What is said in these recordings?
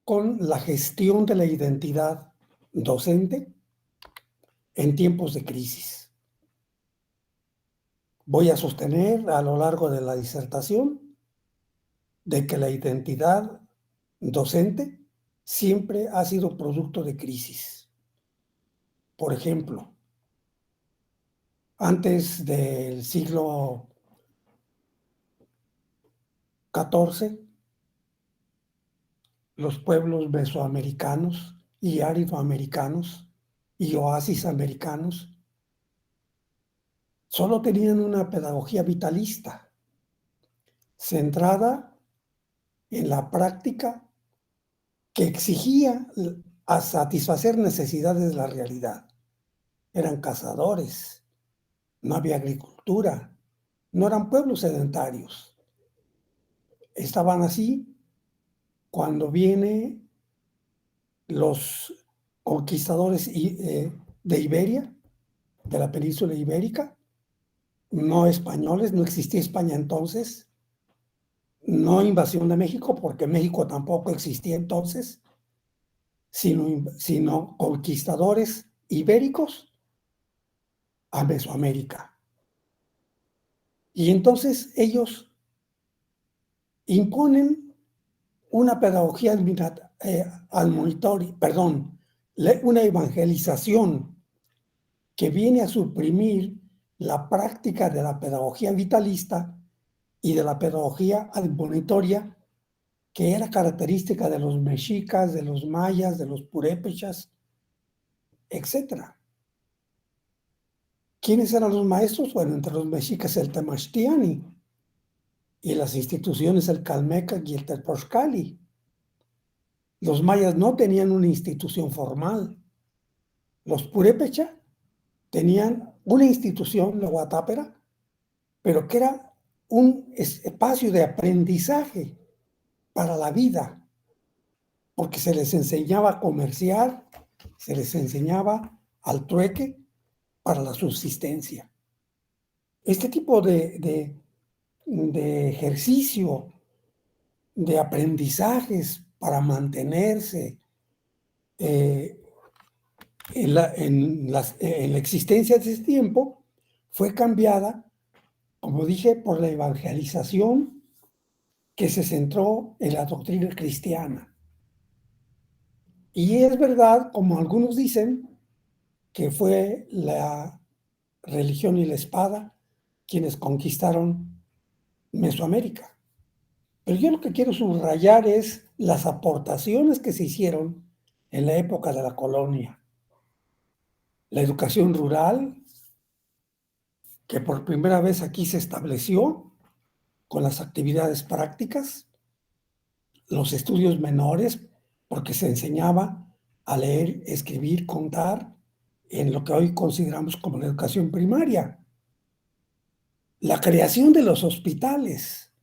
con la gestión de la identidad docente en tiempos de crisis. Voy a sostener a lo largo de la disertación de que la identidad docente siempre ha sido producto de crisis. Por ejemplo, antes del siglo XIV, los pueblos mesoamericanos y áridoamericanos y oasis americanos solo tenían una pedagogía vitalista, centrada en la práctica que exigía a satisfacer necesidades de la realidad. Eran cazadores, no había agricultura, no eran pueblos sedentarios. Estaban así cuando vienen los conquistadores de Iberia, de la península ibérica, no españoles, no existía España entonces, no invasión de México, porque México tampoco existía entonces, sino conquistadores ibéricos a Mesoamérica. Y entonces ellos imponen una pedagogía una evangelización que viene a suprimir la práctica de la pedagogía vitalista y de la pedagogía admonitoria que era característica de los mexicas, de los mayas, de los purépechas, etc. ¿Quiénes eran los maestros? Bueno, entre los mexicas el Temachtiani y las instituciones el Calmecac y el Tepozcali. Los mayas no tenían una institución formal. Los purépecha tenían una institución, la Guatápera, pero que era un espacio de aprendizaje para la vida, porque se les enseñaba a comerciar, se les enseñaba al trueque para la subsistencia. Este tipo de ejercicio, de aprendizajes para mantenerse en la existencia de ese tiempo, fue cambiada, como dije, por la evangelización que se centró en la doctrina cristiana. Y es verdad, como algunos dicen, que fue la religión y la espada quienes conquistaron Mesoamérica. Pero yo lo que quiero subrayar es las aportaciones que se hicieron en la época de la colonia. La educación rural, que por primera vez aquí se estableció con las actividades prácticas, los estudios menores, porque se enseñaba a leer, escribir, contar en lo que hoy consideramos como la educación primaria. La creación de los hospitales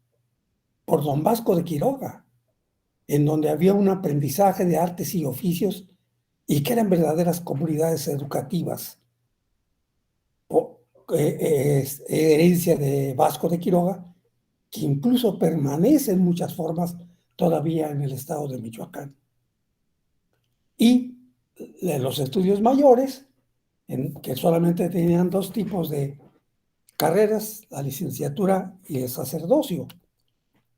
por don Vasco de Quiroga, en donde había un aprendizaje de artes y oficios y que eran verdaderas comunidades educativas. Herencia de Vasco de Quiroga, que incluso permanece en muchas formas todavía en el estado de Michoacán. Y los estudios mayores, que solamente tenían dos tipos de carreras, la licenciatura y el sacerdocio,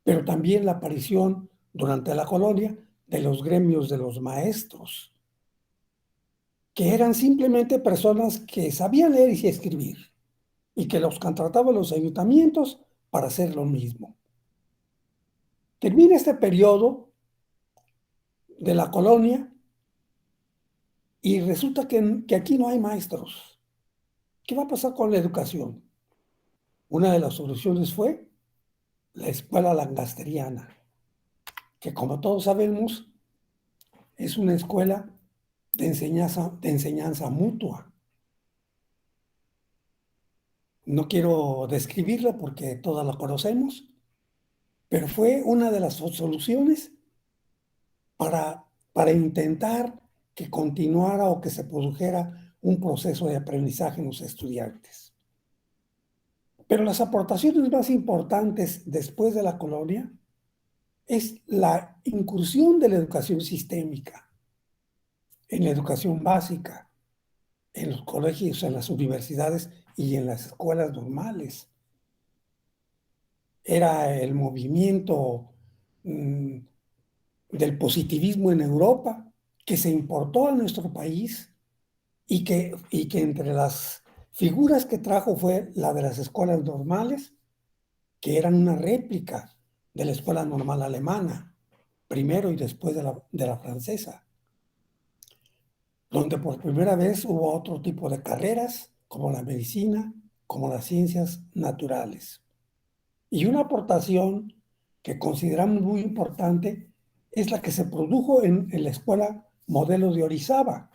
pero también la aparición durante la colonia de los gremios de los maestros, que eran simplemente personas que sabían leer y escribir y que los contrataban los ayuntamientos para hacer lo mismo. Termina este periodo de la colonia y resulta que aquí no hay maestros. ¿Qué va a pasar con la educación? Una de las soluciones fue la escuela langasteriana, que como todos sabemos es una escuela de enseñanza mutua. No quiero describirla porque todas la conocemos, pero fue una de las soluciones para intentar que continuara o que se produjera un proceso de aprendizaje en los estudiantes. Pero las aportaciones más importantes después de la colonia es la incursión de la educación sistémica en la educación básica, en los colegios, en las universidades y en las escuelas normales. Era el movimiento del positivismo en Europa que se importó a nuestro país y que entre las figuras que trajo fue la de las escuelas normales, que eran una réplica de la escuela normal alemana, primero y después de la francesa, donde por primera vez hubo otro tipo de carreras, como la medicina, como las ciencias naturales. Y una aportación que consideramos muy importante es la que se produjo en la escuela modelo de Orizaba,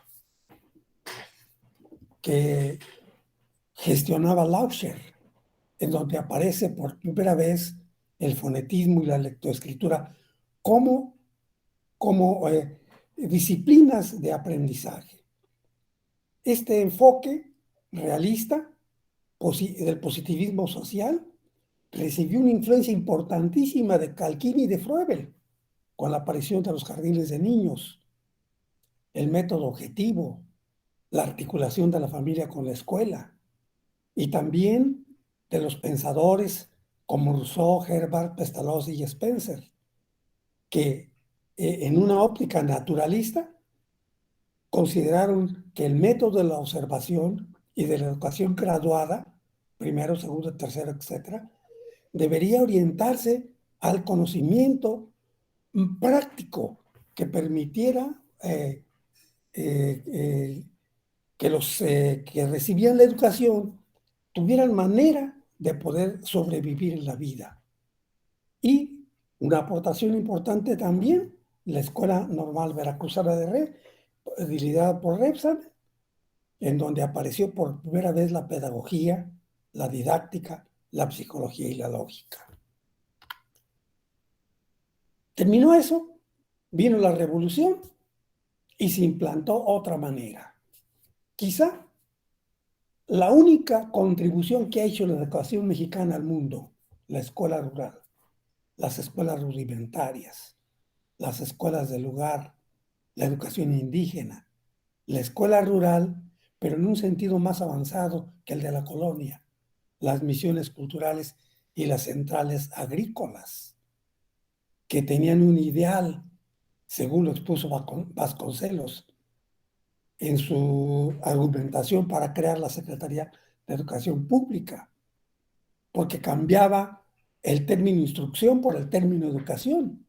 que gestionaba Lauscher, en donde aparece por primera vez el fonetismo y la lectoescritura como, como disciplinas de aprendizaje. Este enfoque realista del positivismo social recibió una influencia importantísima de Calquini y de Froebel, con la aparición de los jardines de niños, el método objetivo, la articulación de la familia con la escuela, y también de los pensadores como Rousseau, Herbart, Pestalozzi y Spencer, que en una óptica naturalista consideraron que el método de la observación y de la educación graduada, primero, segundo, tercero, etcétera, debería orientarse al conocimiento práctico que permitiera que los que recibían la educación tuvieran manera de poder sobrevivir en la vida. Y una aportación importante también, la Escuela Normal Veracruzana de Red, liderada por Repsan, en donde apareció por primera vez la pedagogía, la didáctica, la psicología y la lógica. Terminó eso, vino la revolución y se implantó otra manera. Quizá la única contribución que ha hecho la educación mexicana al mundo, la escuela rural, las escuelas rudimentarias, las escuelas del lugar, la educación indígena, la escuela rural, pero en un sentido más avanzado que el de la colonia, las misiones culturales y las centrales agrícolas, que tenían un ideal, según lo expuso Vasconcelos en su argumentación para crear la Secretaría de Educación Pública, porque cambiaba el término instrucción por el término educación,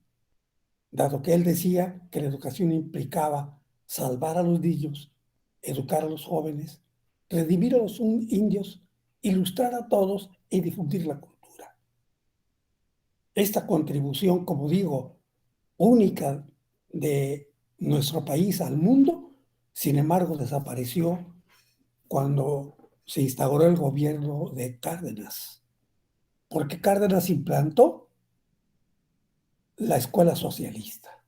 dado que él decía que la educación implicaba salvar a los niños, educar a los jóvenes, redimir a los indios, ilustrar a todos y difundir la cultura. Esta contribución, como digo, única de nuestro país al mundo, sin embargo, desapareció cuando se instauró el gobierno de Cárdenas, porque Cárdenas implantó la escuela socialista,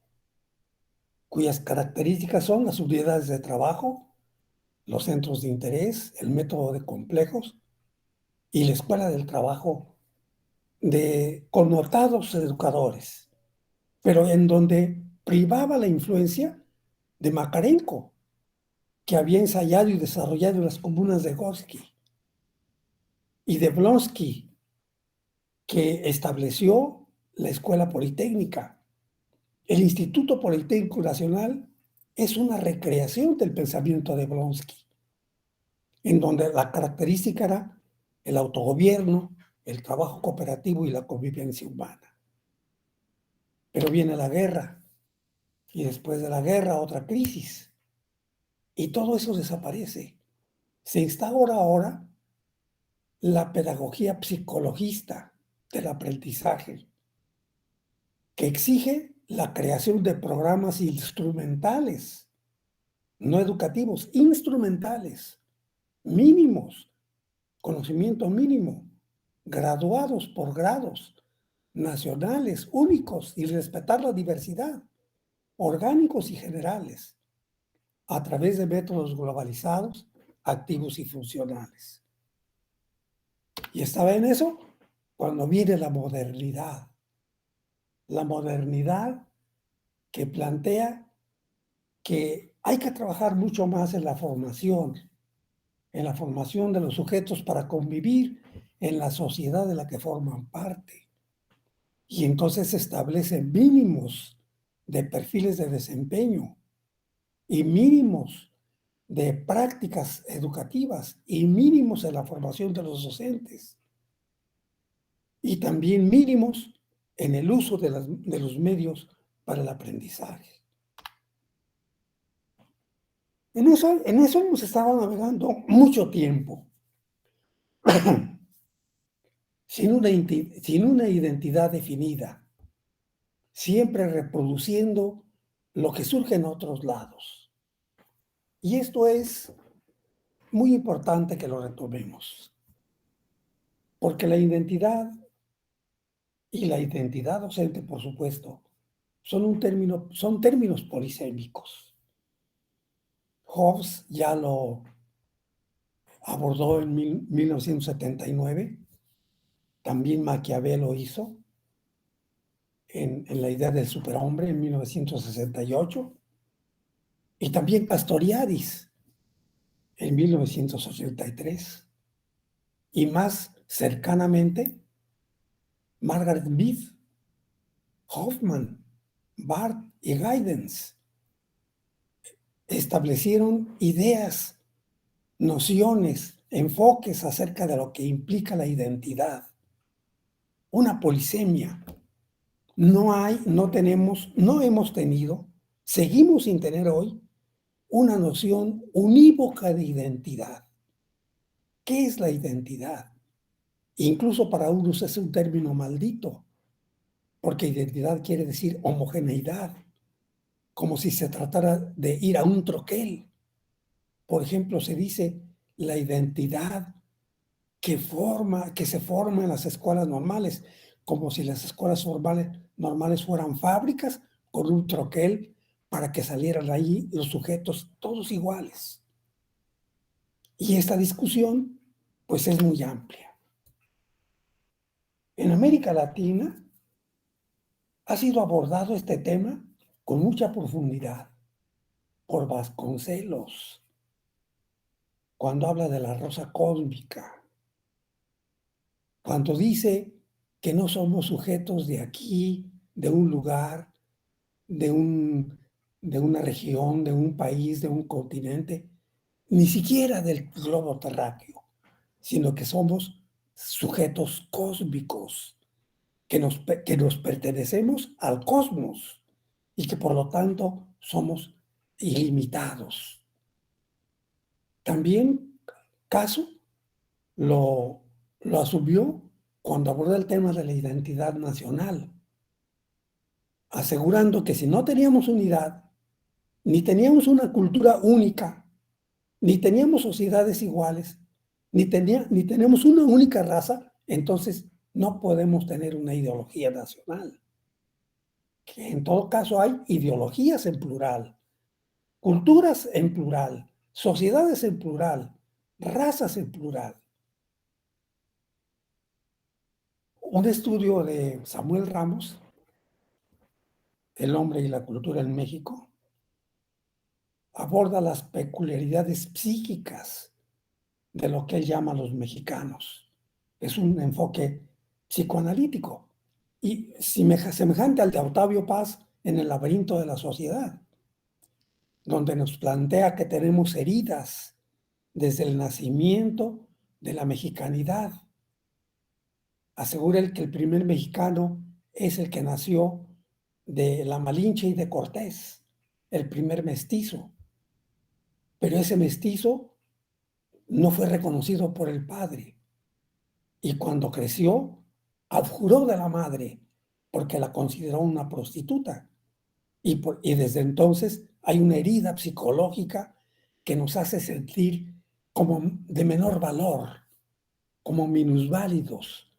cuyas características son las unidades de trabajo, los centros de interés, el método de complejos y la escuela del trabajo de connotados educadores, pero en donde privaba la influencia de Makarenko, que había ensayado y desarrollado las comunas de Gorski, y de Blonsky, que estableció la Escuela Politécnica. El Instituto Politécnico Nacional es una recreación del pensamiento de Blonsky, en donde la característica era el autogobierno, el trabajo cooperativo y la convivencia humana. Pero viene la guerra, y después de la guerra otra crisis, y todo eso desaparece. Se instaura ahora la pedagogía psicologista del aprendizaje, que exige la creación de programas instrumentales, no educativos, instrumentales, mínimos, conocimiento mínimo, graduados por grados, nacionales, únicos y respetar la diversidad, orgánicos y generales, a través de métodos globalizados, activos y funcionales. Y estaba en eso cuando viene la modernidad. la modernidad que plantea que hay que trabajar mucho más en la formación de los sujetos para convivir en la sociedad de la que forman parte. Y entonces se establecen mínimos de perfiles de desempeño y mínimos de prácticas educativas y mínimos en la formación de los docentes y también mínimos en el uso de los medios para el aprendizaje. En eso hemos estado navegando mucho tiempo, sin una identidad definida, siempre reproduciendo lo que surge en otros lados. Y esto es muy importante que lo retomemos, porque la identidad y la identidad docente, por supuesto, son términos polisémicos. Hobbes ya lo abordó en 1979, también Maquiavelo hizo en la idea del superhombre en 1968, y también Castoriadis en 1983, y más cercanamente Margaret Mead, Hoffman, Barth y Giddens establecieron ideas, nociones, enfoques acerca de lo que implica la identidad. Una polisemia. No hemos tenido, seguimos sin tener hoy una noción unívoca de identidad. ¿Qué es la identidad? Incluso para unos es un término maldito, porque identidad quiere decir homogeneidad, como si se tratara de ir a un troquel. Por ejemplo, se dice la identidad que se forma en las escuelas normales, como si las escuelas normales fueran fábricas con un troquel para que salieran ahí los sujetos todos iguales. Y esta discusión, pues, es muy amplia. En América Latina ha sido abordado este tema con mucha profundidad por Vasconcelos, cuando habla de la rosa cósmica, cuando dice que no somos sujetos de aquí, de un lugar, de una región, de un país, de un continente, ni siquiera del globo terráqueo, sino que somos sujetos cósmicos, que nos pertenecemos al cosmos y que por lo tanto somos ilimitados. También Caso lo asumió cuando abordó el tema de la identidad nacional, asegurando que si no teníamos unidad, ni teníamos una cultura única, ni teníamos sociedades iguales, ni tenemos una única raza, entonces no podemos tener una ideología nacional. Que en todo caso hay ideologías en plural, culturas en plural, sociedades en plural, razas en plural. Un estudio de Samuel Ramos, El hombre y la cultura en México, aborda las peculiaridades psíquicas de lo que él llama los mexicanos. Es un enfoque psicoanalítico y semejante al de Octavio Paz en El laberinto de la sociedad, donde nos plantea que tenemos heridas desde el nacimiento de la mexicanidad. Asegura él que el primer mexicano es el que nació de la Malinche y de Cortés, el primer mestizo. Pero ese mestizo no fue reconocido por el padre. Y cuando creció, abjuró de la madre porque la consideró una prostituta. Y desde entonces hay una herida psicológica que nos hace sentir como de menor valor, como minusválidos.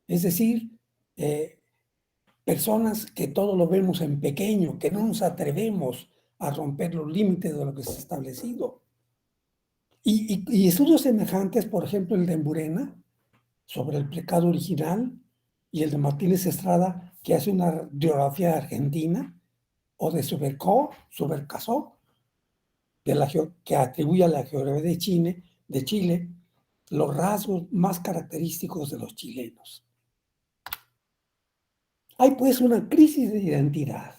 Es decir, personas que todo lo vemos en pequeño, que no nos atrevemos a romper los límites de lo que se ha establecido. Y estudios semejantes, por ejemplo, el de Mburena, sobre el pecado original, y el de Martínez Estrada, que hace una biografía argentina, o de Subercasó, que atribuye a la geografía de Chile los rasgos más característicos de los chilenos. Hay pues una crisis de identidad.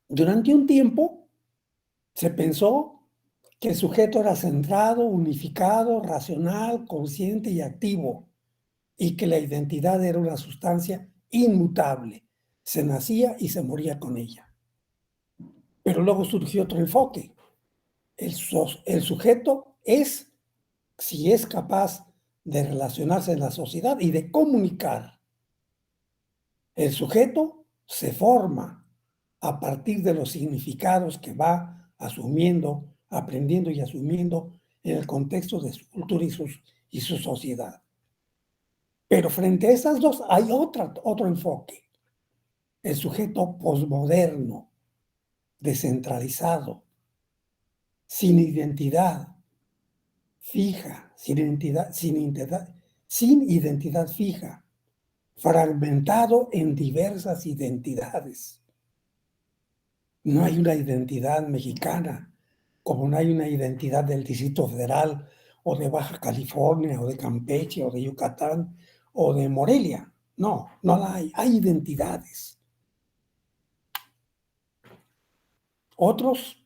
Durante un tiempo se pensó que el sujeto era centrado, unificado, racional, consciente y activo, y que la identidad era una sustancia inmutable. Se nacía y se moría con ella. Pero luego surgió otro enfoque. El sujeto es, si es capaz de relacionarse en la sociedad y de comunicar. El sujeto se forma a partir de los significados que va asumiendo, aprendiendo y asumiendo en el contexto de su cultura y su sociedad. Pero frente a esas dos hay otro enfoque. El sujeto posmoderno, descentralizado, sin identidad fija, sin identidad fija, fragmentado en diversas identidades. No hay una identidad mexicana, como no hay una identidad del Distrito Federal, o de Baja California, o de Campeche, o de Yucatán, o de Morelia. No, no la hay. Hay identidades. Otros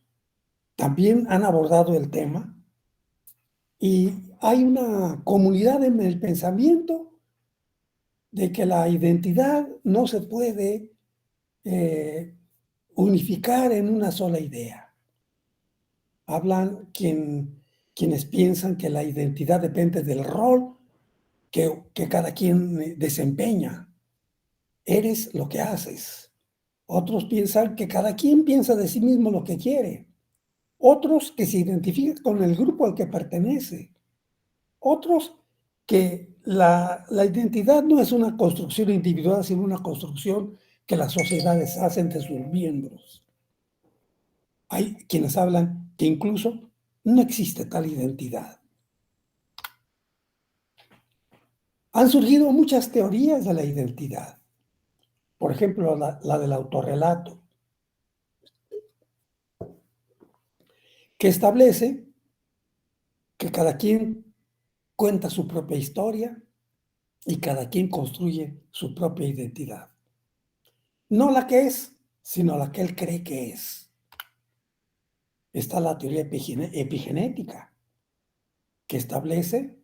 también han abordado el tema y hay una comunidad en el pensamiento de que la identidad no se puede unificar en una sola idea. Hablan quienes piensan que la identidad depende del rol que cada quien desempeña. Eres lo que haces. Otros piensan que cada quien piensa de sí mismo lo que quiere. Otros que se identifican con el grupo al que pertenece. Otros que la identidad no es una construcción individual, sino una construcción que las sociedades hacen de sus miembros. Hay quienes hablan que incluso no existe tal identidad. Han surgido muchas teorías de la identidad. Por ejemplo, la del autorrelato, que establece que cada quien cuenta su propia historia y cada quien construye su propia identidad. No la que es, sino la que él cree que es. Está la teoría epigenética, que establece,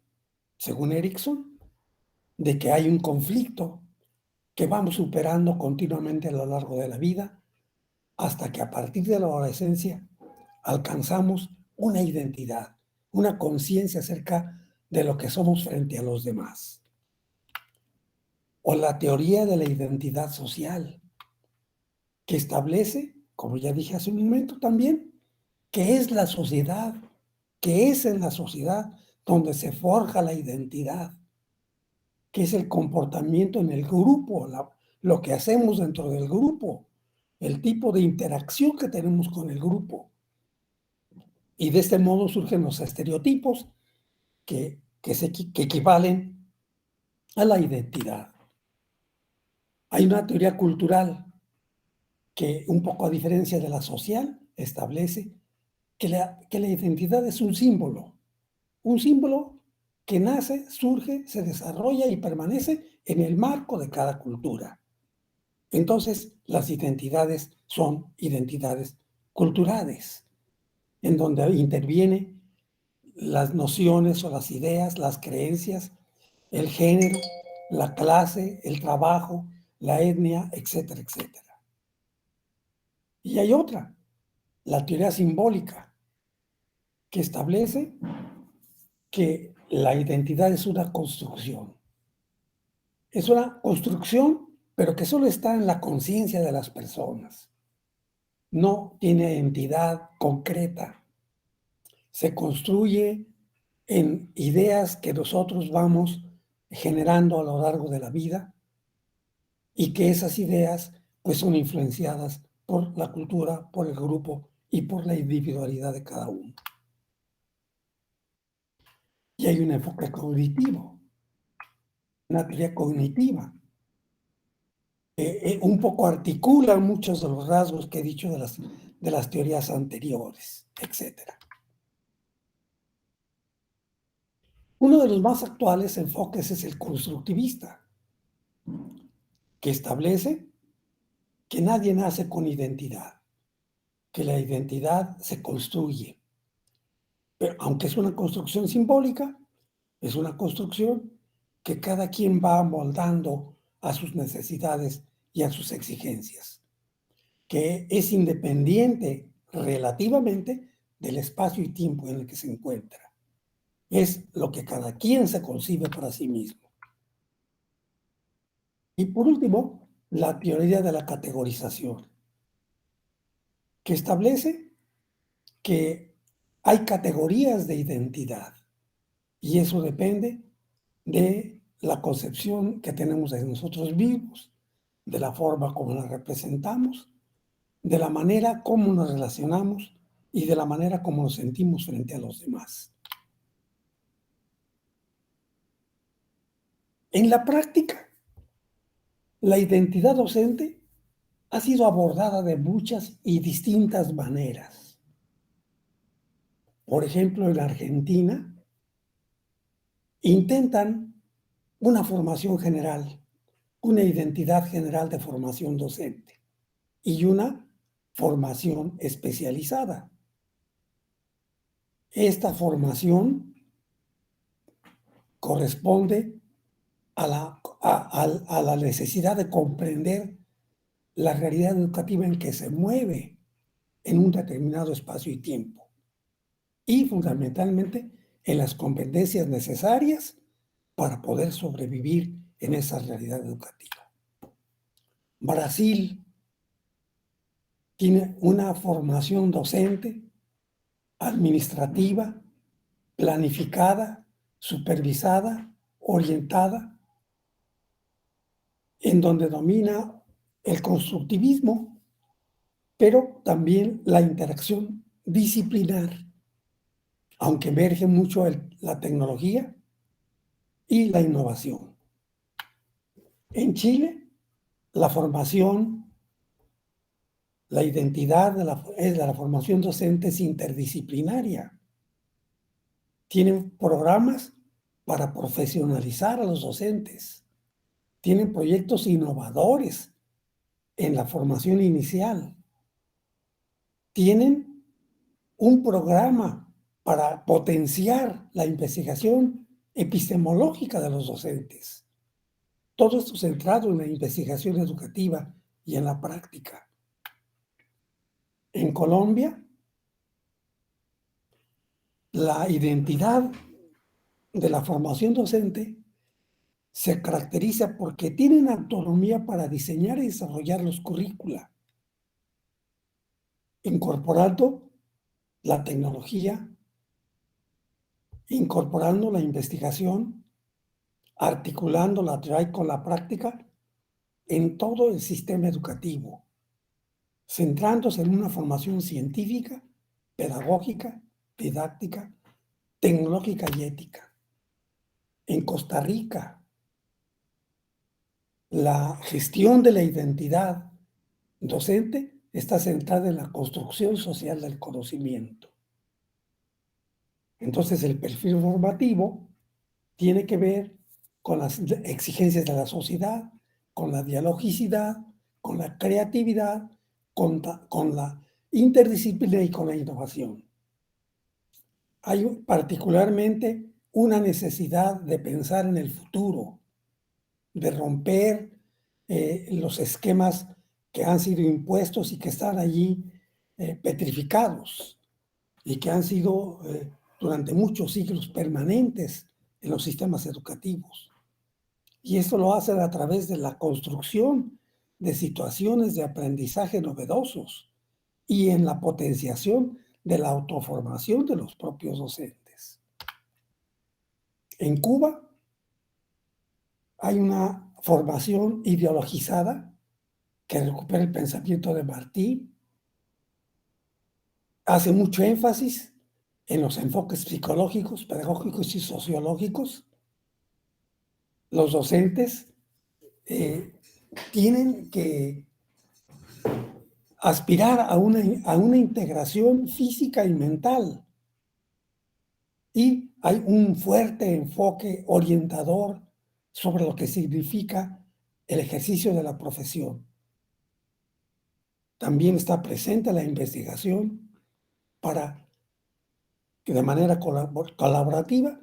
según Erickson, de que hay un conflicto que vamos superando continuamente a lo largo de la vida hasta que a partir de la adolescencia alcanzamos una identidad, una conciencia acerca de lo que somos frente a los demás. O la teoría de la identidad social, que establece, como ya dije hace un momento también, que es la sociedad, que es en la sociedad donde se forja la identidad, que es el comportamiento en el grupo, lo que hacemos dentro del grupo, el tipo de interacción que tenemos con el grupo. Y de este modo surgen los estereotipos que equivalen a la identidad. Hay una teoría cultural que, un poco a diferencia de la social, establece que la identidad es un símbolo que nace, surge, se desarrolla y permanece en el marco de cada cultura. Entonces, las identidades son identidades culturales, en donde intervienen las nociones o las ideas, las creencias, el género, la clase, el trabajo, la etnia, etcétera, etcétera. Y hay otra, la teoría simbólica, que establece que la identidad es una construcción. Es una construcción, pero que solo está en la conciencia de las personas. No tiene entidad concreta. Se construye en ideas que nosotros vamos generando a lo largo de la vida y que esas ideas pues son influenciadas por la cultura, por el grupo y por la individualidad de cada uno. Y hay un enfoque cognitivo. una teoría cognitiva. Un poco articula muchos de los rasgos que he dicho de las teorías anteriores, etc. Uno de los más actuales enfoques es el constructivista, que establece que nadie nace con identidad, que la identidad se construye. Pero aunque es una construcción simbólica, es una construcción que cada quien va moldando a sus necesidades y a sus exigencias, que es independiente relativamente del espacio y tiempo en el que se encuentra. Es lo que cada quien se concibe para sí mismo. Y por último, la teoría de la categorización, que establece que hay categorías de identidad y eso depende de la concepción que tenemos de nosotros mismos, de la forma como la representamos, de la manera como nos relacionamos y de la manera como nos sentimos frente a los demás. En la práctica, la identidad docente ha sido abordada de muchas y distintas maneras. Por ejemplo, en Argentina, intentan una formación general, una identidad general de formación docente y una formación especializada. Esta formación corresponde a la necesidad de comprender la realidad educativa en que se mueve en un determinado espacio y tiempo y fundamentalmente en las competencias necesarias para poder sobrevivir en esa realidad educativa. Brasil tiene una formación docente, administrativa, planificada, supervisada, orientada, en donde domina el constructivismo, pero también la interacción disciplinar, aunque emerge mucho la tecnología y la innovación. En Chile, la formación, la identidad de la formación docente es interdisciplinaria. Tienen programas para profesionalizar a los docentes. Tienen proyectos innovadores en la formación inicial. Tienen un programa para potenciar la investigación epistemológica de los docentes. Todo esto centrado en la investigación educativa y en la práctica. En Colombia, la identidad de la formación docente se caracteriza porque tienen autonomía para diseñar y desarrollar los currícula, incorporando la tecnología, incorporando la investigación, articulando la teoría con la práctica en todo el sistema educativo, centrándose en una formación científica, pedagógica, didáctica, tecnológica y ética. En Costa Rica, la gestión de la identidad docente está centrada en la construcción social del conocimiento. Entonces, el perfil formativo tiene que ver con las exigencias de la sociedad, con la dialogicidad, con la creatividad, con la interdisciplina y con la innovación. Hay particularmente una necesidad de pensar en el futuro, de romper los esquemas que han sido impuestos y que están allí petrificados y que han sido durante muchos siglos permanentes en los sistemas educativos. Y esto lo hacen a través de la construcción de situaciones de aprendizaje novedosos y en la potenciación de la autoformación de los propios docentes. En Cuba hay una formación ideologizada que recupera el pensamiento de Martí, hace mucho énfasis en los enfoques psicológicos, pedagógicos y sociológicos, los docentes tienen que aspirar a una integración física y mental. Y hay un fuerte enfoque orientador sobre lo que significa el ejercicio de la profesión. También está presente la investigación para que de manera colaborativa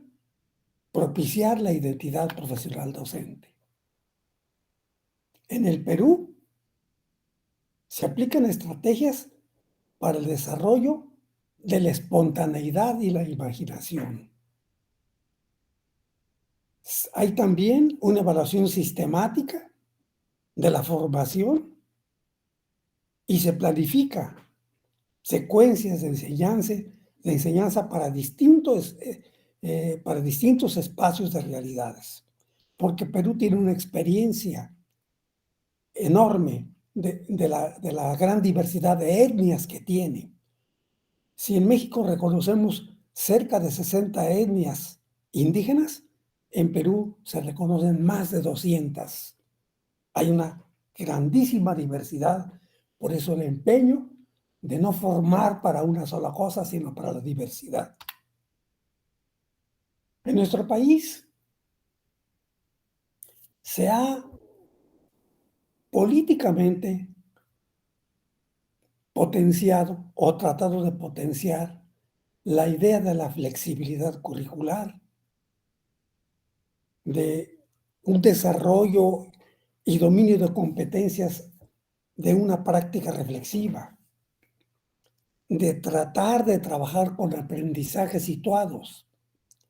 propiciar la identidad profesional docente. En el Perú se aplican estrategias para el desarrollo de la espontaneidad y la imaginación. Hay también una evaluación sistemática de la formación y se planifica secuencias de enseñanza para distintos espacios de realidades. Porque Perú tiene una experiencia enorme de la gran diversidad de etnias que tiene. Si en México reconocemos cerca de 60 etnias indígenas, en Perú se reconocen más de 200. Hay una grandísima diversidad, por eso el empeño de no formar para una sola cosa, sino para la diversidad. En nuestro país se ha políticamente potenciado o tratado de potenciar la idea de la flexibilidad curricular, de un desarrollo y dominio de competencias de una práctica reflexiva, de tratar de trabajar con aprendizajes situados,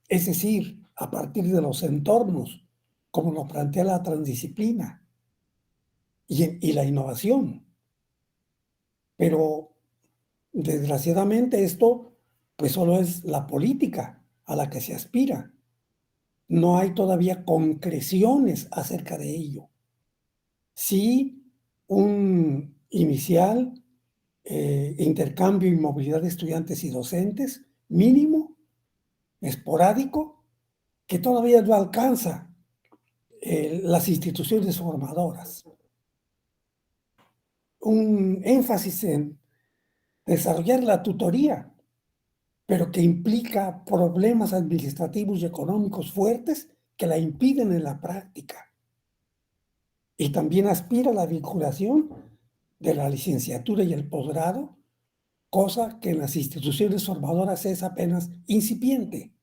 es decir, a partir de los entornos, como lo plantea la transdisciplina y la innovación. Pero desgraciadamente esto pues solo es la política a la que se aspira. No hay todavía concreciones acerca de ello. Sí, un inicial intercambio y movilidad de estudiantes y docentes mínimo, esporádico, que todavía no alcanza las instituciones formadoras. Un énfasis en desarrollar la tutoría, pero que implica problemas administrativos y económicos fuertes que la impiden en la práctica. Y también aspira a la vinculación de la licenciatura y el posgrado, cosa que en las instituciones formadoras es apenas incipiente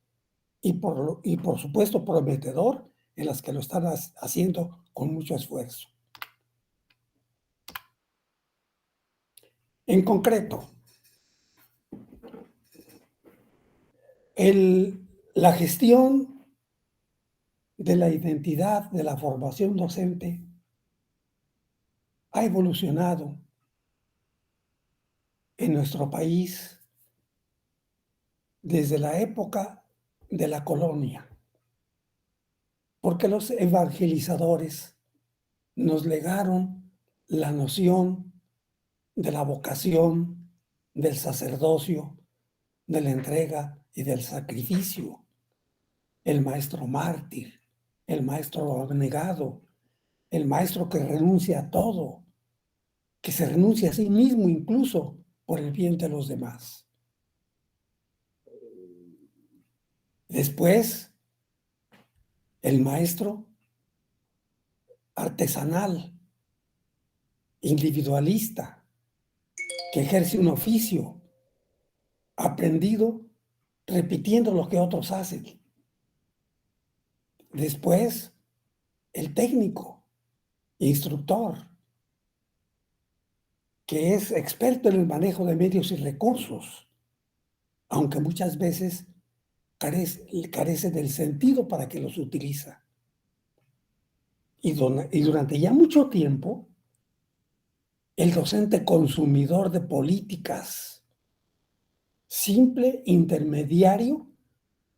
y por supuesto prometedor en las que lo están haciendo con mucho esfuerzo. En concreto, la gestión de la identidad de la formación docente ha evolucionado en nuestro país desde la época de la colonia, porque los evangelizadores nos legaron la noción de la vocación, del sacerdocio, de la entrega y del sacrificio. El maestro mártir, el maestro abnegado, el maestro que renuncia a todo, que se renuncia a sí mismo incluso por el bien de los demás. Después, el maestro artesanal, individualista, que ejerce un oficio aprendido repitiendo lo que otros hacen. Después, el técnico, instructor, que es experto en el manejo de medios y recursos, aunque muchas veces carece del sentido para que los utiliza. Y durante ya mucho tiempo, el docente consumidor de políticas, simple intermediario,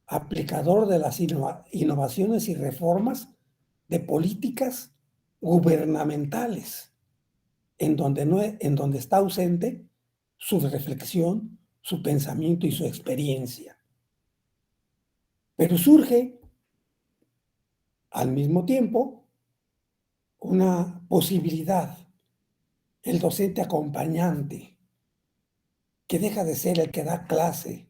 aplicador de las innovaciones y reformas de políticas gubernamentales, en donde está ausente su reflexión, su pensamiento y su experiencia. Pero surge al mismo tiempo una posibilidad, el docente acompañante, que deja de ser el que da clase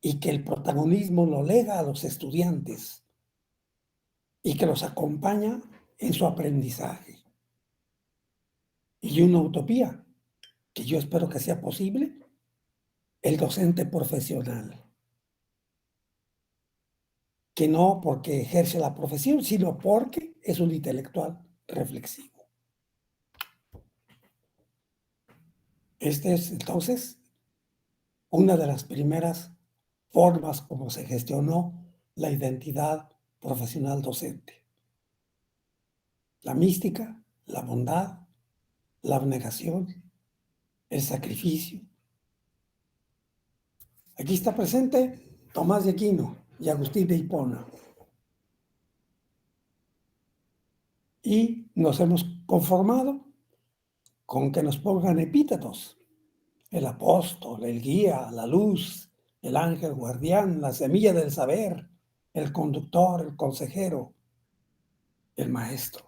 y que el protagonismo lo lega a los estudiantes y que los acompaña en su aprendizaje. Y una utopía, que yo espero que sea posible, el docente profesional, que no porque ejerce la profesión, sino porque es un intelectual reflexivo. Esta es entonces una de las primeras formas como se gestionó la identidad profesional docente. La mística, la bondad, la abnegación, el sacrificio. Aquí está presente Tomás de Aquino y Agustín de Hipona. Y nos hemos conformado con que nos pongan epítetos: el apóstol, el guía, la luz, el ángel guardián, la semilla del saber, el conductor, el consejero, el maestro.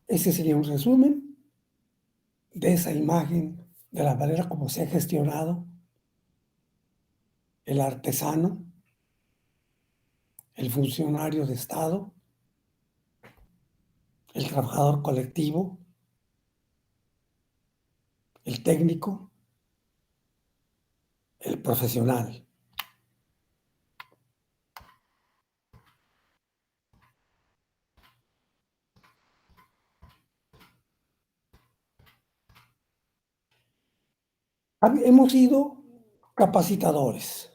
Ese sería un resumen de esa imagen, de la manera como se ha gestionado el artesano, el funcionario de Estado, el trabajador colectivo, el técnico, el profesional. Hemos sido capacitadores.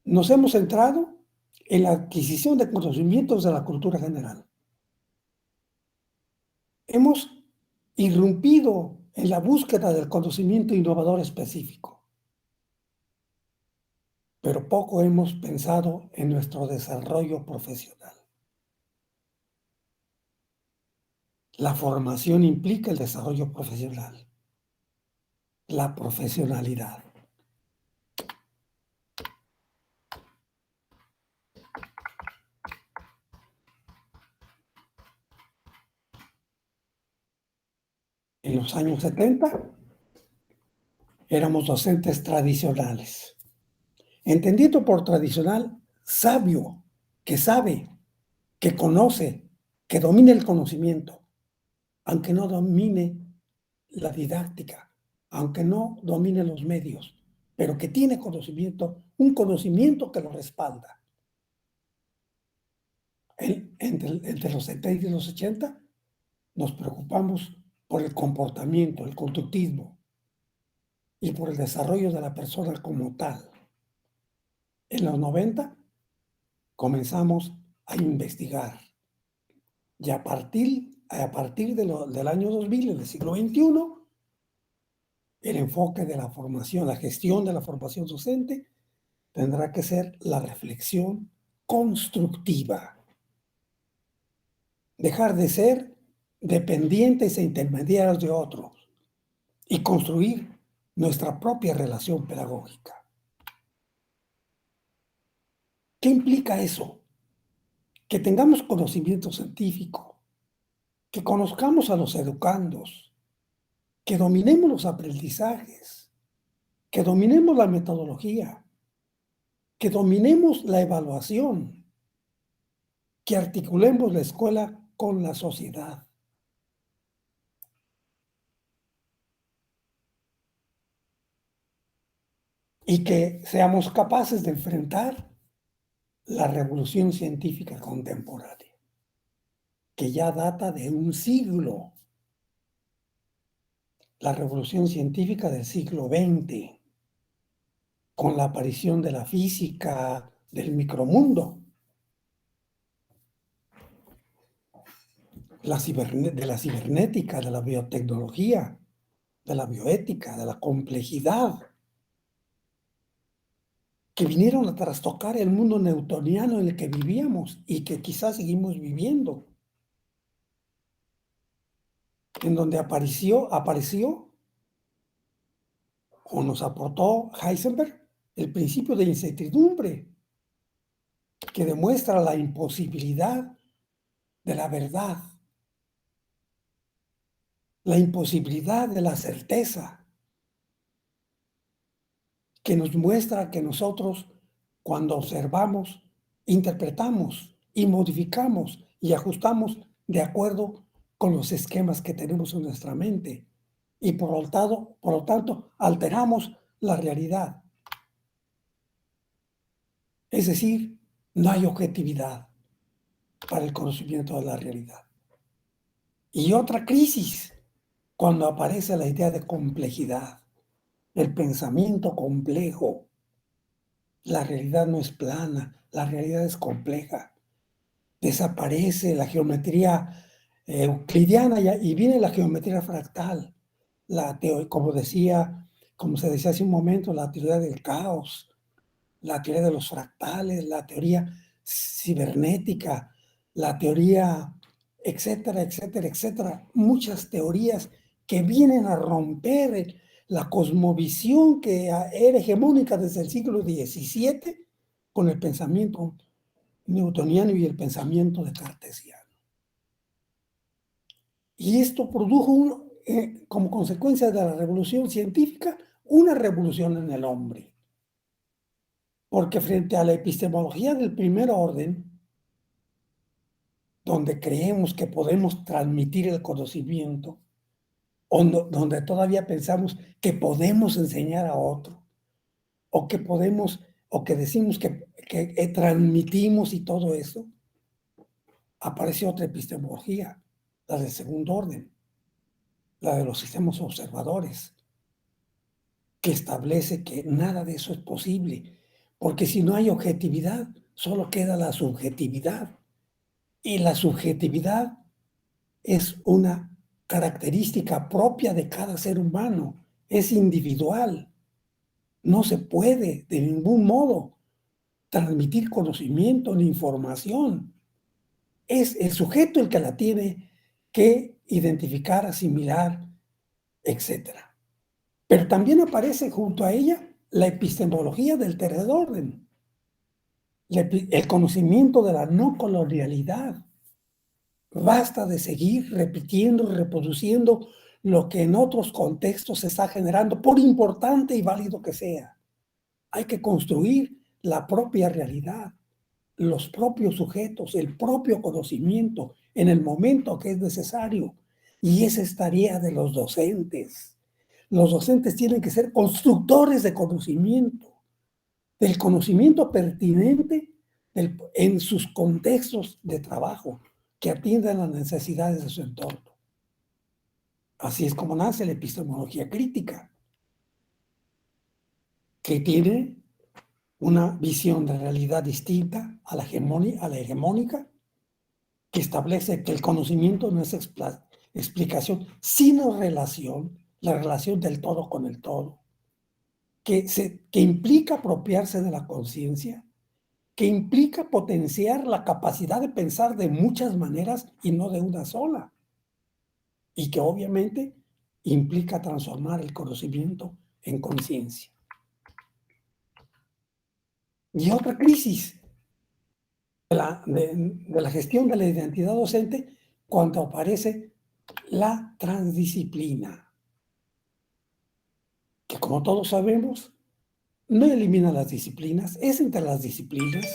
Nos hemos centrado en la adquisición de conocimientos de la cultura general. Hemos irrumpido en la búsqueda del conocimiento innovador específico, pero poco hemos pensado en nuestro desarrollo profesional. La formación implica el desarrollo profesional, la profesionalidad. En los años 70 éramos docentes tradicionales, entendiendo por tradicional sabio, que sabe, que conoce, que domine el conocimiento, aunque no domine la didáctica, aunque no domine los medios, pero que tiene conocimiento, un conocimiento que lo respalda. Entre los 70 y los 80 nos preocupamos por el comportamiento, el conductismo y por el desarrollo de la persona como tal. En los 90 comenzamos a investigar y a partir del año 2000, del siglo XXI, el enfoque de la formación, la gestión de la formación docente tendrá que ser la reflexión constructiva. Dejar de ser dependientes e intermediarios de otros y construir nuestra propia relación pedagógica. ¿Qué implica eso? Que tengamos conocimiento científico, que conozcamos a los educandos, que dominemos los aprendizajes, que dominemos la metodología, que dominemos la evaluación, que articulemos la escuela con la sociedad. Y que seamos capaces de enfrentar la revolución científica contemporánea, que ya data de un siglo, la revolución científica del siglo XX, con la aparición de la física, del micromundo, de la cibernética, de la biotecnología, de la bioética, de la complejidad, que vinieron a trastocar el mundo newtoniano en el que vivíamos y que quizás seguimos viviendo, en donde apareció o nos aportó Heisenberg, el principio de incertidumbre, que demuestra la imposibilidad de la verdad, la imposibilidad de la certeza, que nos muestra que nosotros, cuando observamos, interpretamos y modificamos y ajustamos de acuerdo con los esquemas que tenemos en nuestra mente. Y por lo tanto, alteramos la realidad. Es decir, no hay objetividad para el conocimiento de la realidad. Y otra crisis, cuando aparece la idea de complejidad, el pensamiento complejo. La realidad no es plana, la realidad es compleja. Desaparece la geometría euclidiana y viene la geometría fractal. Como se decía hace un momento, la teoría del caos, la teoría de los fractales, la teoría cibernética, la teoría, etcétera, etcétera, etcétera. Muchas teorías que vienen a romper la cosmovisión que era hegemónica desde el siglo XVII con el pensamiento newtoniano y el pensamiento de cartesiano. Y esto produjo, como consecuencia de la revolución científica, una revolución en el hombre. Porque frente a la epistemología del primer orden, donde creemos que podemos transmitir el conocimiento, donde todavía pensamos que podemos enseñar a otro, o que decimos que transmitimos y todo eso, aparece otra epistemología, la del segundo orden, la de los sistemas observadores, que establece que nada de eso es posible, porque si no hay objetividad, solo queda la subjetividad. Y la subjetividad es una característica propia de cada ser humano, es individual. No se puede de ningún modo transmitir conocimiento ni información. Es el sujeto el que la tiene que identificar, asimilar, etc. Pero también aparece junto a ella la epistemología del tercer orden, el conocimiento de la no colonialidad. Basta de seguir repitiendo y reproduciendo lo que en otros contextos se está generando, por importante y válido que sea. Hay que construir la propia realidad, los propios sujetos, el propio conocimiento en el momento que es necesario. Y esa es tarea de los docentes. Los docentes tienen que ser constructores de conocimiento, del conocimiento pertinente en sus contextos de trabajo, que atiendan las necesidades de su entorno. Así es como nace la epistemología crítica, que tiene una visión de realidad distinta a la hegemónica, que establece que el conocimiento no es explicación, sino relación, la relación del todo con el todo, que implica apropiarse de la conciencia, que implica potenciar la capacidad de pensar de muchas maneras y no de una sola, y que obviamente implica transformar el conocimiento en conciencia. Y otra crisis de la gestión de la identidad docente, cuando aparece la transdisciplina, que como todos sabemos, no elimina las disciplinas, es entre las disciplinas,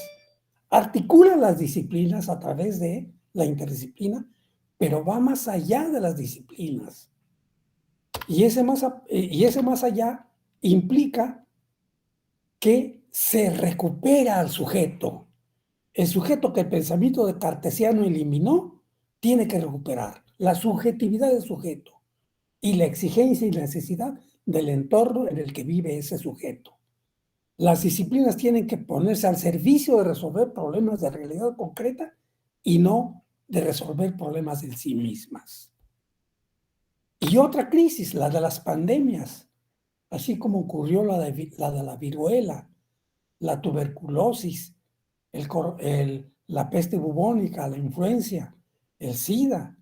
articula las disciplinas a través de la interdisciplina, pero va más allá de las disciplinas. Y ese más allá implica que se recupera al sujeto. El sujeto que el pensamiento de cartesiano eliminó, tiene que recuperar la subjetividad del sujeto y la exigencia y la necesidad del entorno en el que vive ese sujeto. Las disciplinas tienen que ponerse al servicio de resolver problemas de realidad concreta y no de resolver problemas en sí mismas. Y otra crisis, la de las pandemias, así como ocurrió la de la viruela, la tuberculosis, la peste bubónica, la influencia, el SIDA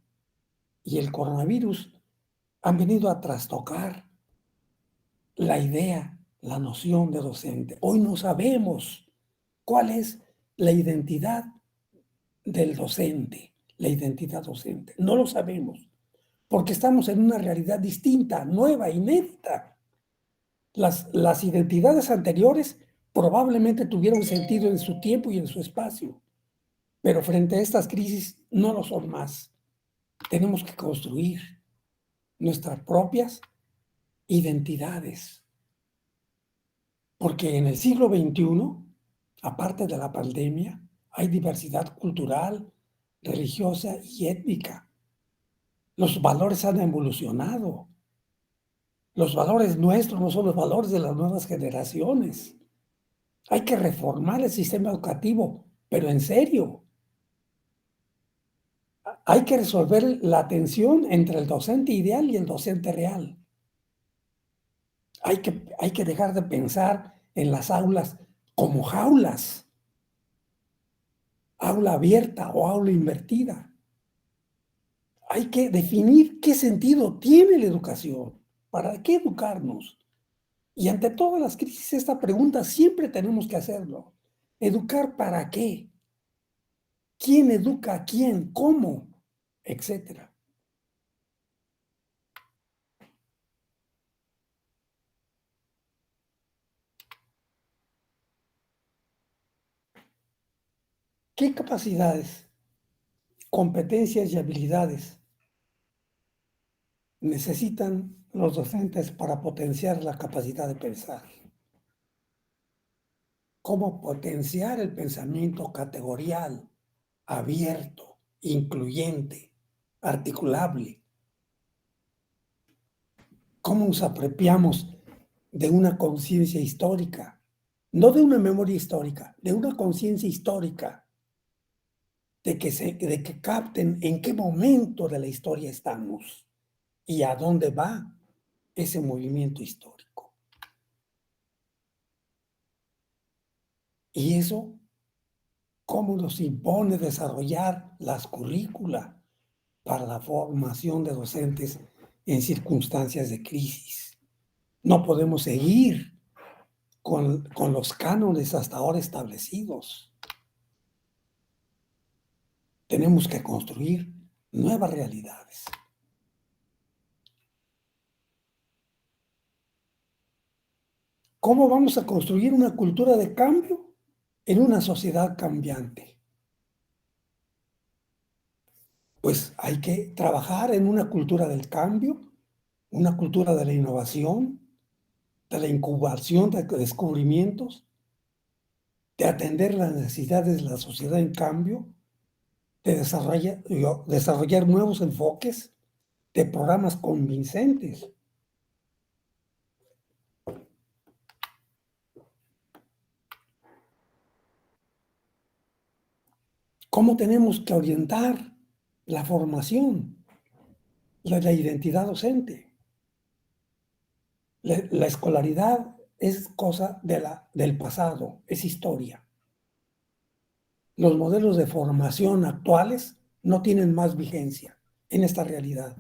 y el coronavirus, han venido a trastocar la idea, la noción de docente. Hoy no sabemos cuál es la identidad del docente, la identidad docente. No lo sabemos, porque estamos en una realidad distinta, nueva, inédita. Las identidades anteriores probablemente tuvieron sentido en su tiempo y en su espacio, pero frente a estas crisis no lo son más. Tenemos que construir nuestras propias identidades, porque en el siglo XXI, aparte de la pandemia, hay diversidad cultural, religiosa y étnica. Los valores han evolucionado. Los valores nuestros no son los valores de las nuevas generaciones. Hay que reformar el sistema educativo, pero en serio. Hay que resolver la tensión entre el docente ideal y el docente real. Hay que dejar de pensar en las aulas como jaulas, aula abierta o aula invertida. Hay que definir qué sentido tiene la educación, para qué educarnos. Y ante todas las crisis, esta pregunta siempre tenemos que hacerlo. ¿Educar para qué? ¿Quién educa a quién? ¿Cómo? Etcétera. ¿Qué capacidades, competencias y habilidades necesitan los docentes para potenciar la capacidad de pensar? ¿Cómo potenciar el pensamiento categorial, abierto, incluyente, articulable? ¿Cómo nos apropiamos de una conciencia histórica? No de una memoria histórica, de una conciencia histórica, de que capten en qué momento de la historia estamos y a dónde va ese movimiento histórico. Y eso, ¿cómo nos impone desarrollar las currículas para la formación de docentes en circunstancias de crisis? No podemos seguir con los cánones hasta ahora establecidos. Tenemos que construir nuevas realidades. ¿Cómo vamos a construir una cultura de cambio en una sociedad cambiante? Pues hay que trabajar en una cultura del cambio, una cultura de la innovación, de la incubación de descubrimientos, de atender las necesidades de la sociedad en cambio, de desarrollar nuevos enfoques, de programas convincentes. ¿Cómo tenemos que orientar la formación, la identidad docente? La escolaridad es cosa del pasado, es historia. Los modelos de formación actuales no tienen más vigencia en esta realidad.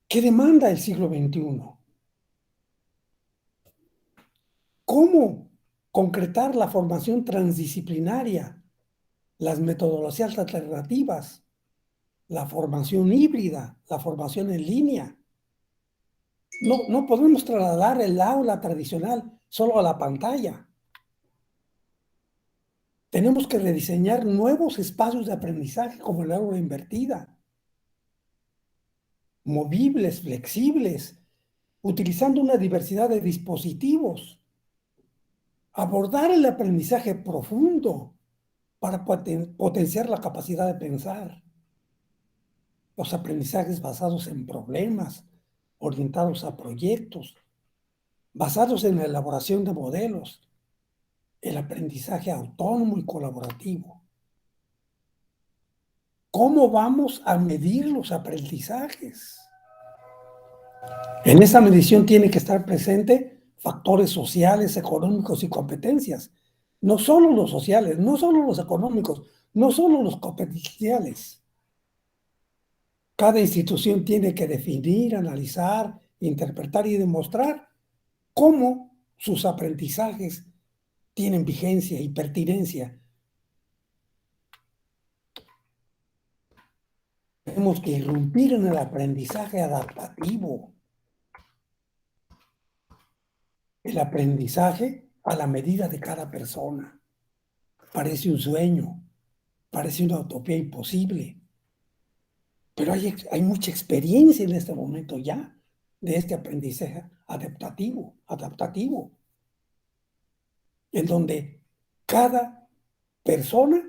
¿Qué demanda el siglo XXI? ¿Cómo concretar la formación transdisciplinaria, las metodologías alternativas, la formación híbrida, la formación en línea? No podemos trasladar el aula tradicional solo a la pantalla. Tenemos que rediseñar nuevos espacios de aprendizaje como el aula invertida, movibles, flexibles, utilizando una diversidad de dispositivos. Abordar el aprendizaje profundo para potenciar la capacidad de pensar. Los aprendizajes basados en problemas, orientados a proyectos, basados en la elaboración de modelos, el aprendizaje autónomo y colaborativo. ¿Cómo vamos a medir los aprendizajes? En esa medición tiene que estar presente factores sociales, económicos y competencias. No solo los sociales, no solo los económicos, no solo los competenciales. Cada institución tiene que definir, analizar interpretar y demostrar cómo sus aprendizajes tienen vigencia y pertinencia. Tenemos que irrumpir en el aprendizaje adaptativo, el aprendizaje a la medida de cada persona. Parece un sueño, parece una utopía imposible, pero hay mucha experiencia en este momento ya de este aprendizaje adaptativo, en donde cada persona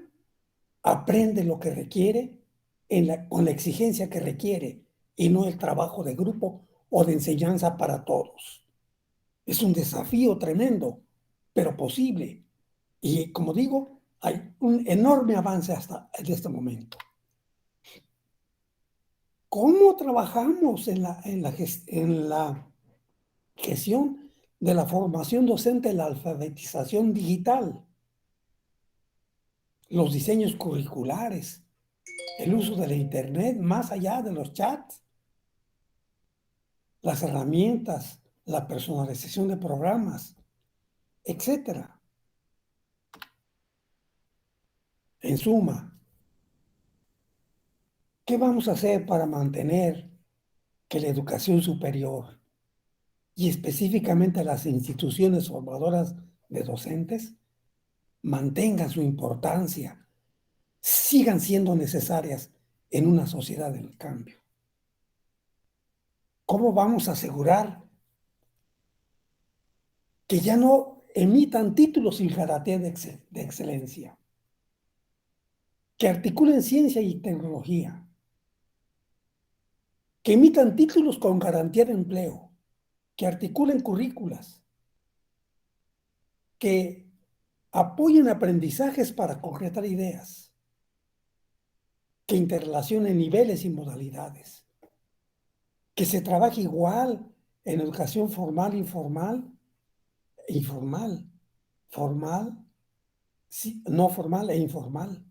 aprende lo que requiere con la exigencia que requiere y no el trabajo de grupo o de enseñanza para todos. Es un desafío tremendo, pero posible. Y como digo, hay un enorme avance hasta en este momento. ¿Cómo trabajamos en la gestión de la formación docente, la alfabetización digital, los diseños curriculares, el uso de la Internet más allá de los chats, las herramientas, la personalización de programas, etcétera? En suma, ¿qué vamos a hacer para mantener que la educación superior y específicamente las instituciones formadoras de docentes mantengan su importancia, sigan siendo necesarias en una sociedad en cambio? ¿Cómo vamos a asegurar que ya no emitan títulos sin garantía de excelencia, que articulen ciencia y tecnología, que emitan títulos con garantía de empleo, que articulen currículas, que apoyen aprendizajes para concretar ideas, que interrelacionen niveles y modalidades, que se trabaje igual en educación formal, informal, formal, sí, no formal e informal?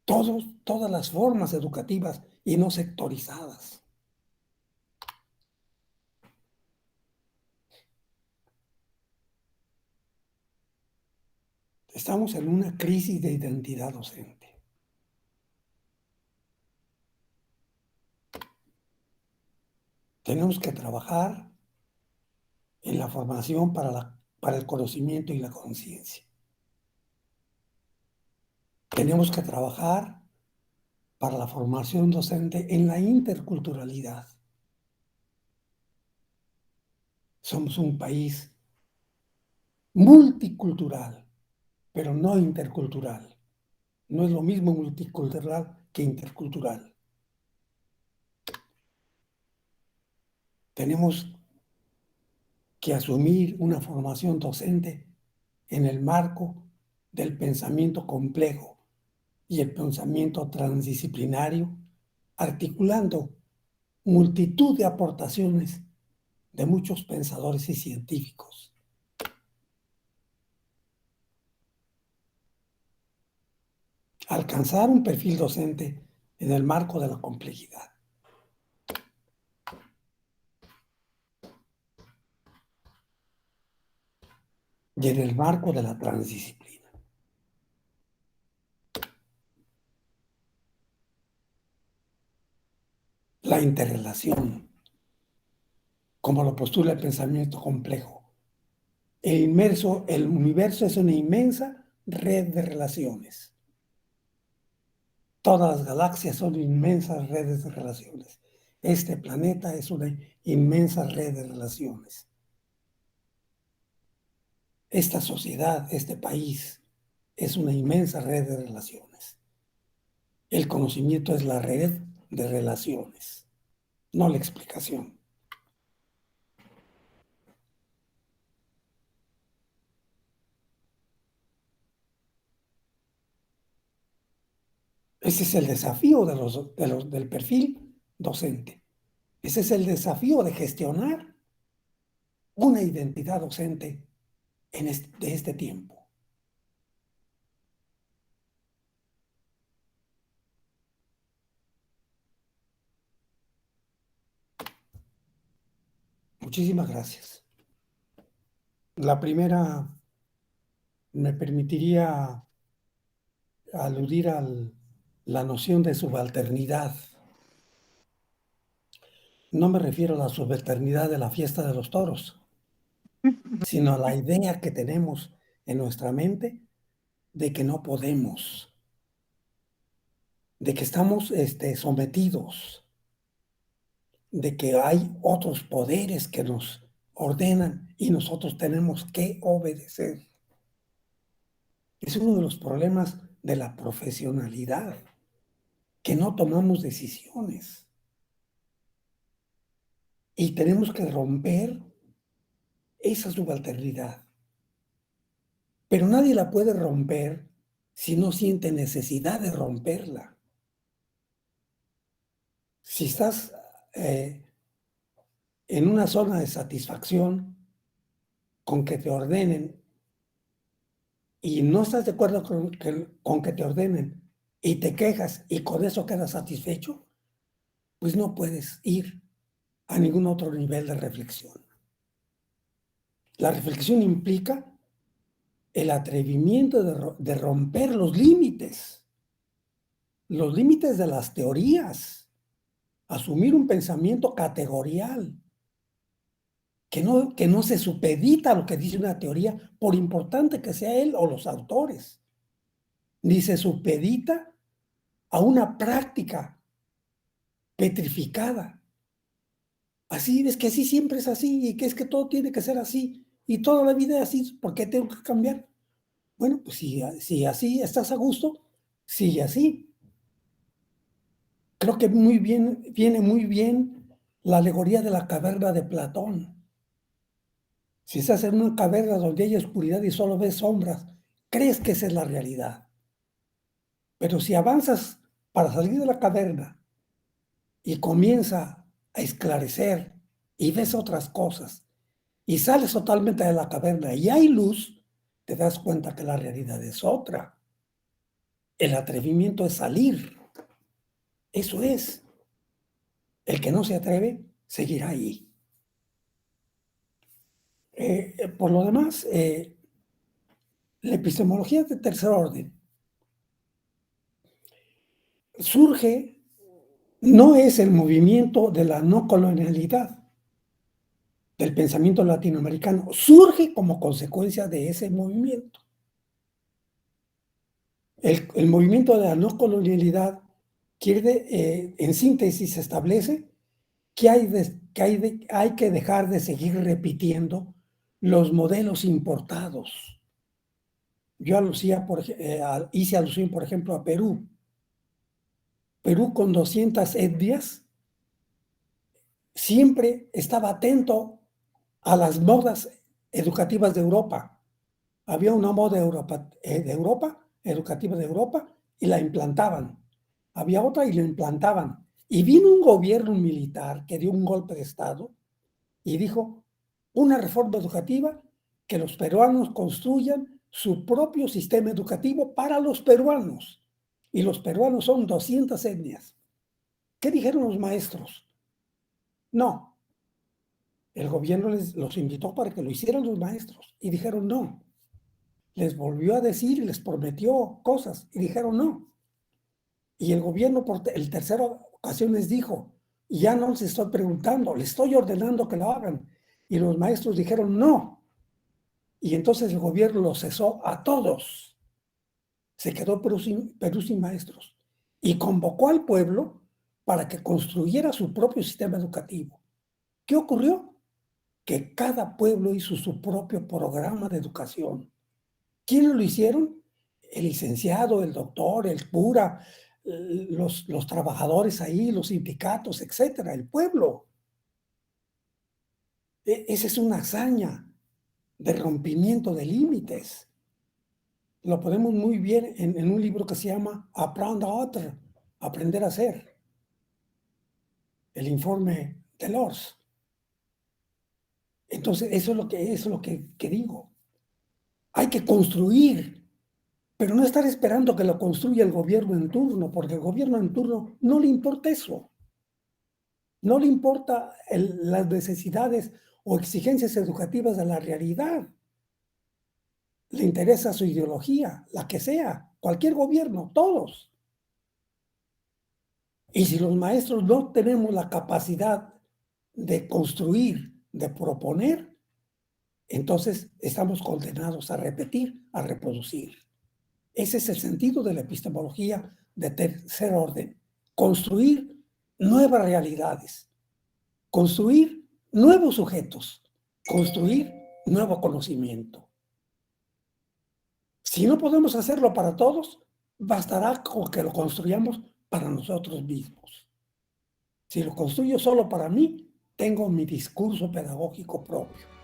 Todas las formas educativas y no sectorizadas. Estamos en una crisis de identidad docente. Tenemos que trabajar en la formación para el conocimiento y la conciencia. Tenemos que trabajar para la formación docente en la interculturalidad. Somos un país multicultural, pero no intercultural. No es lo mismo multicultural que intercultural. Tenemos que asumir una formación docente en el marco del pensamiento complejo y el pensamiento transdisciplinario, articulando multitud de aportaciones de muchos pensadores y científicos. Alcanzar un perfil docente en el marco de la complejidad y en el marco de la transdisciplina. La interrelación, como lo postula el pensamiento complejo. El universo es una inmensa red de relaciones. Todas las galaxias son inmensas redes de relaciones. Este planeta es una inmensa red de relaciones. Esta sociedad, este país, es una inmensa red de relaciones. El conocimiento es la red de relaciones, no la explicación. Ese es el desafío del perfil docente. Ese es el desafío de gestionar una identidad docente de este tiempo. Muchísimas gracias. La primera me permitiría aludir a la noción de subalternidad. No me refiero a la subalternidad de la fiesta de los toros, sino a la idea que tenemos en nuestra mente de que no podemos, de que estamos sometidos, de que hay otros poderes que nos ordenan y nosotros tenemos que obedecer. Es uno de los problemas de la profesionalidad, que no tomamos decisiones. Y tenemos que romper esa subalternidad. Pero nadie la puede romper si no siente necesidad de romperla. Si estás en una zona de satisfacción con que te ordenen y no estás de acuerdo con que te ordenen y te quejas y con eso quedas satisfecho, pues no puedes ir a ningún otro nivel de reflexión. La reflexión implica el atrevimiento de romper los límites de las teorías, asumir un pensamiento categorial, que no se supedita a lo que dice una teoría, por importante que sea él o los autores, ni se supedita a una práctica petrificada. Así es que así siempre es así, y que es que todo tiene que ser así, y toda la vida es así, ¿por qué tengo que cambiar? Bueno, pues si así estás a gusto, sigue así. Creo que viene muy bien la alegoría de la caverna de Platón. Si estás en una caverna donde hay oscuridad y solo ves sombras, crees que esa es la realidad. Pero si avanzas para salir de la caverna y comienza a esclarecer y ves otras cosas y sales totalmente de la caverna y hay luz, te das cuenta que la realidad es otra. El atrevimiento es salir. Eso es. El que no se atreve seguirá ahí. Por lo demás, la epistemología de tercer orden surge, no es el movimiento de la no colonialidad del pensamiento latinoamericano, surge como consecuencia de ese movimiento. El movimiento de la no colonialidad en síntesis, establece que hay que dejar de seguir repitiendo los modelos importados. Yo hice alusión, por ejemplo, a Perú. Perú, con 200 etnias, siempre estaba atento a las modas educativas de Europa. Había una moda educativa de Europa, y la implantaban. Había otra y la implantaban. Y vino un gobierno militar que dio un golpe de Estado y dijo: una reforma educativa, que los peruanos construyan su propio sistema educativo para los peruanos. Y los peruanos son 200 etnias. ¿Qué dijeron los maestros? No. El gobierno los invitó para que lo hicieran los maestros y dijeron no. Les volvió a decir y les prometió cosas y dijeron no. Y el gobierno por tercera ocasión les dijo: ya no les estoy preguntando, les estoy ordenando que lo hagan. Y los maestros dijeron no. Y entonces el gobierno los cesó a todos. Se quedó Perú sin maestros. Y convocó al pueblo para que construyera su propio sistema educativo. ¿Qué ocurrió? Que cada pueblo hizo su propio programa de educación. ¿Quiénes lo hicieron? El licenciado, el doctor, el cura, los trabajadores ahí, los sindicatos, etcétera, el pueblo. Esa es una hazaña de rompimiento de límites. Lo podemos muy bien en un libro que se llama Apprendre à être, aprender a hacer. El informe de Lors. Entonces, eso es lo que digo. Hay que construir, pero no estar esperando que lo construya el gobierno en turno, porque el gobierno en turno no le importa eso. No le importa las necesidades o exigencias educativas de la realidad. Le interesa su ideología, la que sea, cualquier gobierno, todos. Y si los maestros no tenemos la capacidad de construir, de proponer, entonces estamos condenados a repetir, a reproducir. Ese es el sentido de la epistemología de tercer orden. Construir nuevas realidades, construir nuevos sujetos, construir nuevo conocimiento. Si no podemos hacerlo para todos, bastará con que lo construyamos para nosotros mismos. Si lo construyo solo para mí, tengo mi discurso pedagógico propio.